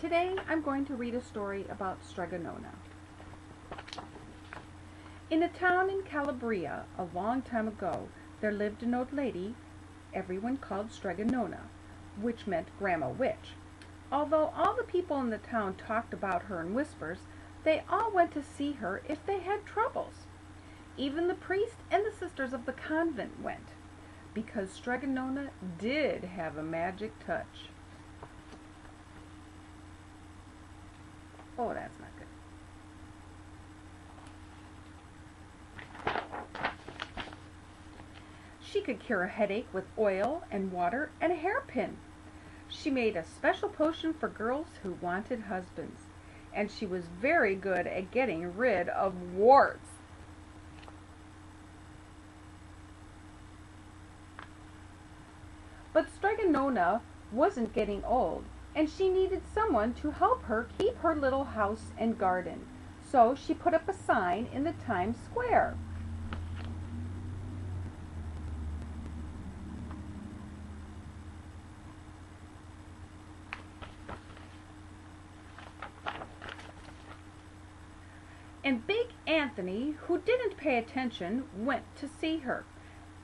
Today I'm going to read a story about Strega Nona. In a town in Calabria, a long time ago, there lived an old lady everyone called Strega Nona, which meant Grandma Witch. Although all the people in the town talked about her in whispers, they all went to see her if they had troubles. Even the priest and the sisters of the convent went, because Strega Nona did have a magic touch. Oh, that's not good. She could cure a headache with oil and water and a hairpin. She made a special potion for girls who wanted husbands, and she was very good at getting rid of warts. But Strega Nona wasn't getting old, and she needed someone to help her keep her little house and garden. So she put up a sign in the Times Square. And Big Anthony, who didn't pay attention, went to see her.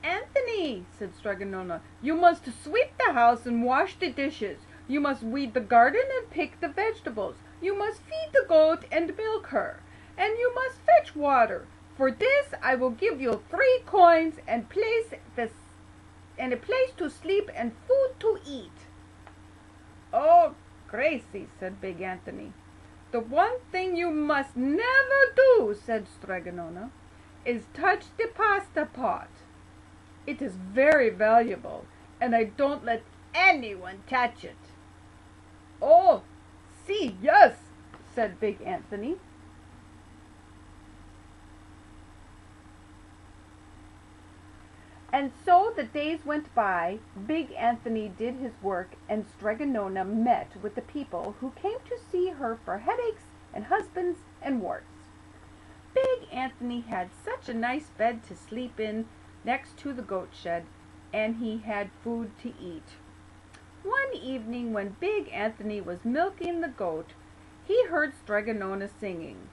"Anthony," said Strega Nona, "you must sweep the house and wash the dishes. You must weed the garden and pick the vegetables. You must feed the goat and milk her. And you must fetch water. For this I will give you 3 coins and a place to sleep and food to eat." "Oh, Gracie," said Big Anthony. "The one thing you must never do," said Strega Nona, "is touch the pasta pot. It is very valuable, and I don't let anyone touch it." "Oh, see, yes," said Big Anthony. And so the days went by. Big Anthony did his work, and Strega Nona met with the people who came to see her for headaches and husbands and warts. Big Anthony had such a nice bed to sleep in next to the goat shed, and he had food to eat. One evening when Big Anthony was milking the goat, he heard Strega Nona singing.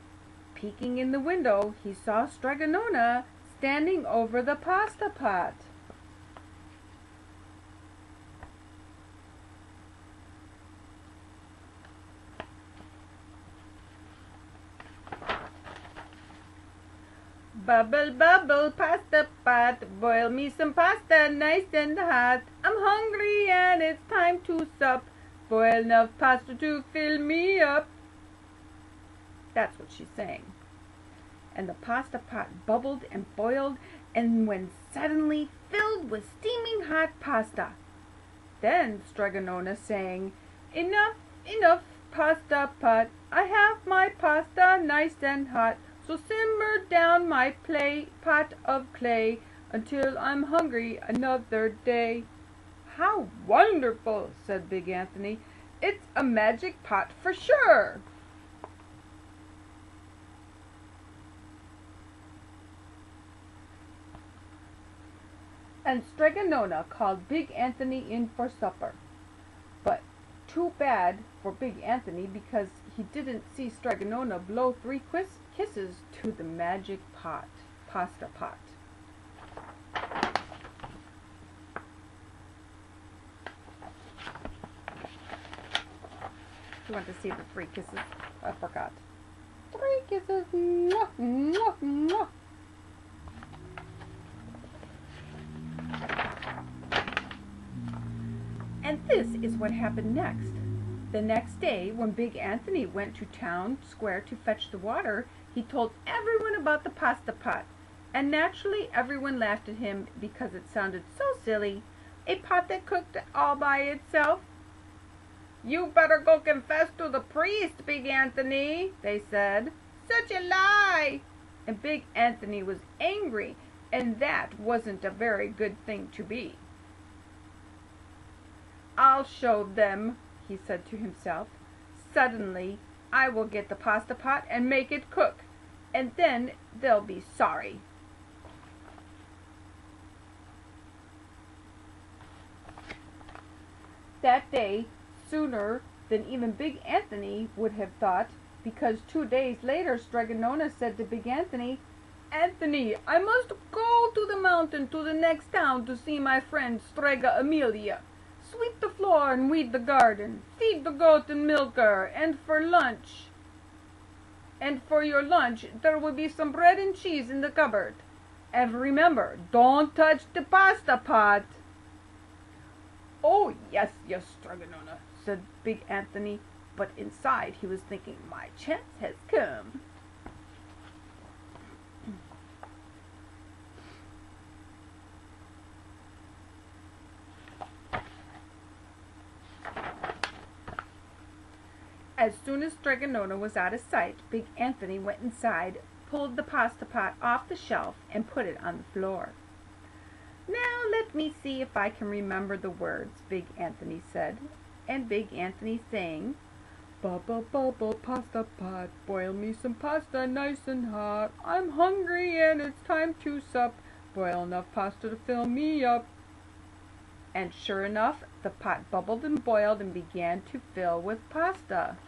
Peeking in the window, he saw Strega Nona standing over the pasta pot. "Bubble, bubble, pasta pot, boil me some pasta nice and hot. I'm hungry and it's time to sup. Boil enough pasta to fill me up." That's what she's saying. And the pasta pot bubbled and boiled, and when suddenly filled with steaming hot pasta. Then Strega Nona sang, "Enough, enough, pasta pot. I have my pasta nice and hot. So simmer down my pot of clay until I'm hungry another day." "How wonderful," said Big Anthony. "It's a magic pot for sure." And Strega Nona called Big Anthony in for supper. But too bad for Big Anthony, because he didn't see Strega Nona blow 3 kisses to the magic pasta pot. You want to see the 3 kisses? I forgot. 3 kisses. Mwah, mwah, mwah. And this is what happened next. The next day, when Big Anthony went to town square to fetch the water, he told everyone about the pasta pot. And naturally, everyone laughed at him because it sounded so silly. A pot that cooked all by itself. "You better go confess to the priest, Big Anthony," they said. "Such a lie!" And Big Anthony was angry, and that wasn't a very good thing to be. "I'll show them," he said to himself. "Suddenly I will get the pasta pot and make it cook, and then they'll be sorry." That day, sooner than even Big Anthony would have thought, because 2 days later Strega Nona said to Big Anthony, "Anthony, I must go to the mountain to the next town to see my friend Strega Amelia. Sweep the floor and weed the garden. Feed the goat and milk her, and for your lunch there will be some bread and cheese in the cupboard. And remember, don't touch the pasta pot." "Oh, yes, yes, Strega Nona," said Big Anthony, but inside he was thinking, "My chance has come." As soon as Strega Nona was out of sight, Big Anthony went inside, pulled the pasta pot off the shelf, and put it on the floor. "Now let me see if I can remember the words," Big Anthony said. And Big Anthony sang, "Bubble, bubble, pasta pot, boil me some pasta nice and hot. I'm hungry and it's time to sup. Boil enough pasta to fill me up." And sure enough, the pot bubbled and boiled and began to fill with pasta.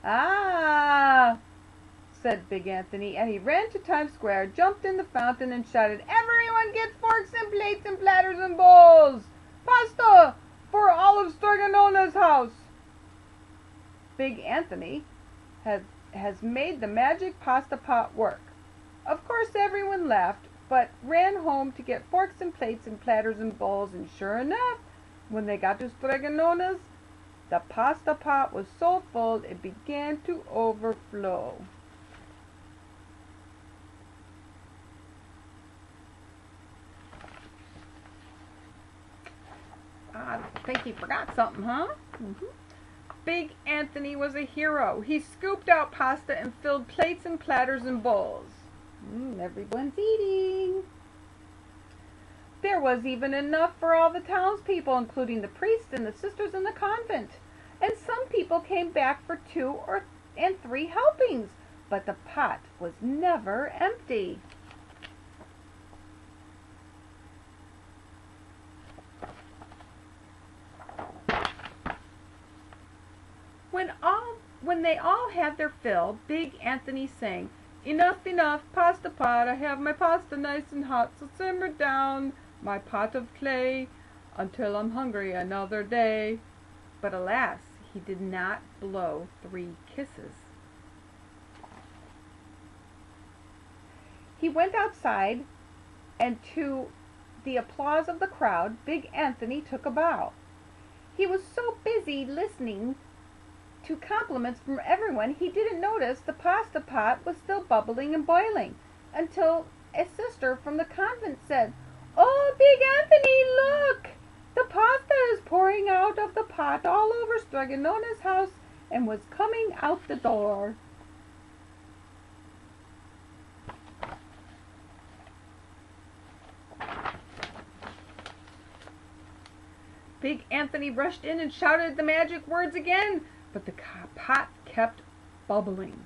"Ah!" said Big Anthony, and he ran to Times Square, jumped in the fountain, and shouted, "Everyone get forks and plates and platters and bowls! Pasta for all of Strega Nona's house!" Big Anthony has made the magic pasta pot work. Of course everyone laughed, but ran home to get forks and plates and platters and bowls, and sure enough, when they got to Strega Nona's, the pasta pot was so full it began to overflow. I think he forgot something, huh? Big Anthony was a hero. He scooped out pasta and filled plates and platters and bowls. Everyone's eating. There was even enough for all the townspeople, including the priests and the sisters in the convent. And some people came back for 2 and 3 helpings, but the pot was never empty. When they all had their fill, Big Anthony sang, "Enough, enough, pasta pot, I have my pasta nice and hot, so simmer down my pot of clay until I'm hungry another day." But alas, he did not blow 3 kisses. He went outside, and to the applause of the crowd, Big Anthony took a bow. He was so busy listening to compliments from everyone, he didn't notice the pasta pot was still bubbling and boiling, until a sister from the convent said, "Oh, Big Anthony, look! The pasta is pouring out of the pot all over Strega Nona's house," and was coming out the door. Big Anthony rushed in and shouted the magic words again, but the pot kept bubbling.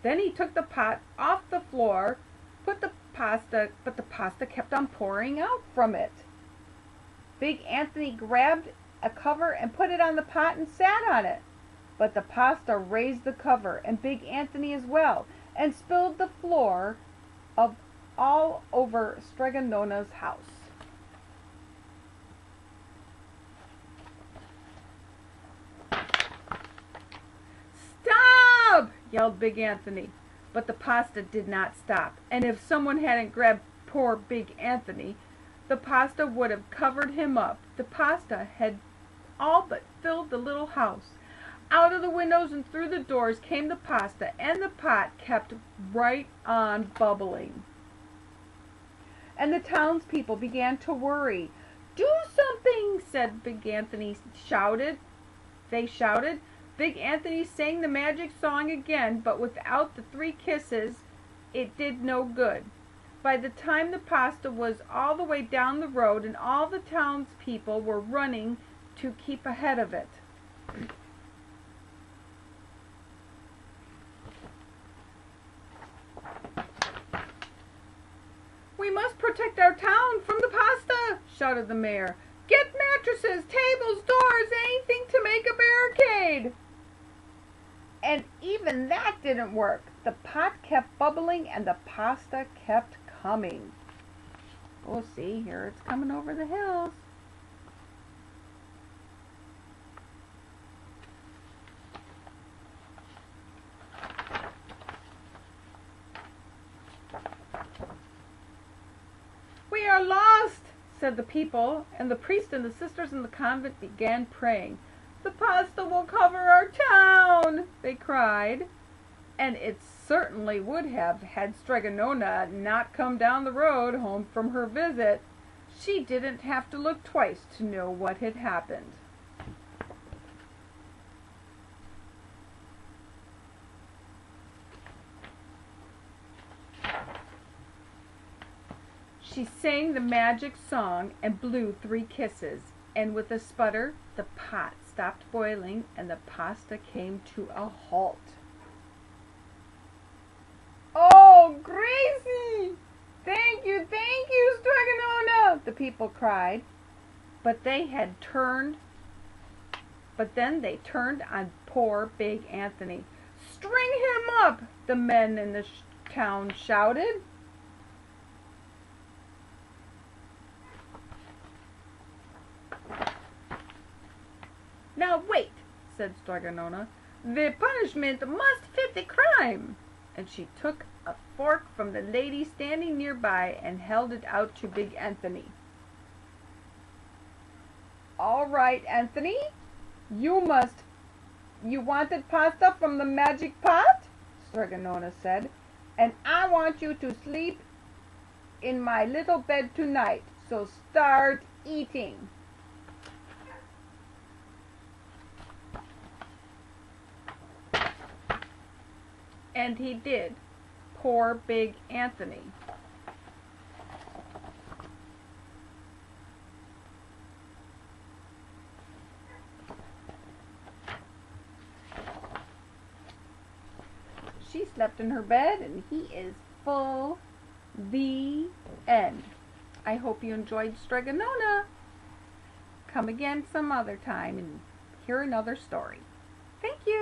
Then he took the pot off the floor, but the pasta kept on pouring out from it. Big Anthony grabbed a cover and put it on the pot and sat on it. But the pasta raised the cover, and Big Anthony as well, and spilled the floor all over Strega Nona's house. "Stop!" yelled Big Anthony. But the pasta did not stop, and if someone hadn't grabbed poor Big Anthony, the pasta would have covered him up. The pasta had all but filled the little house. Out of the windows and through the doors came the pasta, and the pot kept right on bubbling. And the townspeople began to worry. "Do something!" said Big Anthony. They shouted. Big Anthony sang the magic song again, but without the 3 kisses, it did no good. By the time the pasta was all the way down the road, and all the townspeople were running to keep ahead of it. "We must protect our town from the pasta," shouted the mayor. "Get mattresses, tables, doors, anything to make a barricade." And even that didn't work. The pot kept bubbling and the pasta kept coming. We'll see, here it's coming over the hills. "We are lost," said the people, and the priest and the sisters in the convent began praying. "The pasta will cover our town," they cried. And it certainly would have had Strega Nona not come down the road home from her visit. She didn't have to look twice to know what had happened. She sang the magic song and blew 3 kisses, and with a sputter the pot stopped boiling and the pasta came to a halt. "Oh, Gracie! Thank you, Strega Nona!" the people cried. But then they turned on poor Big Anthony. "String him up!" the men in the town shouted. "Now wait," said Strega Nona. "The punishment must fit the crime." And she took a fork from the lady standing nearby and held it out to Big Anthony. "All right, Anthony, you wanted pasta from the magic pot?" Strega Nona said. "And I want you to sleep in my little bed tonight, so start eating." And he did. Poor Big Anthony. She slept in her bed and he is full. The end. I hope you enjoyed Strega Nona. Come again some other time and hear another story. Thank you.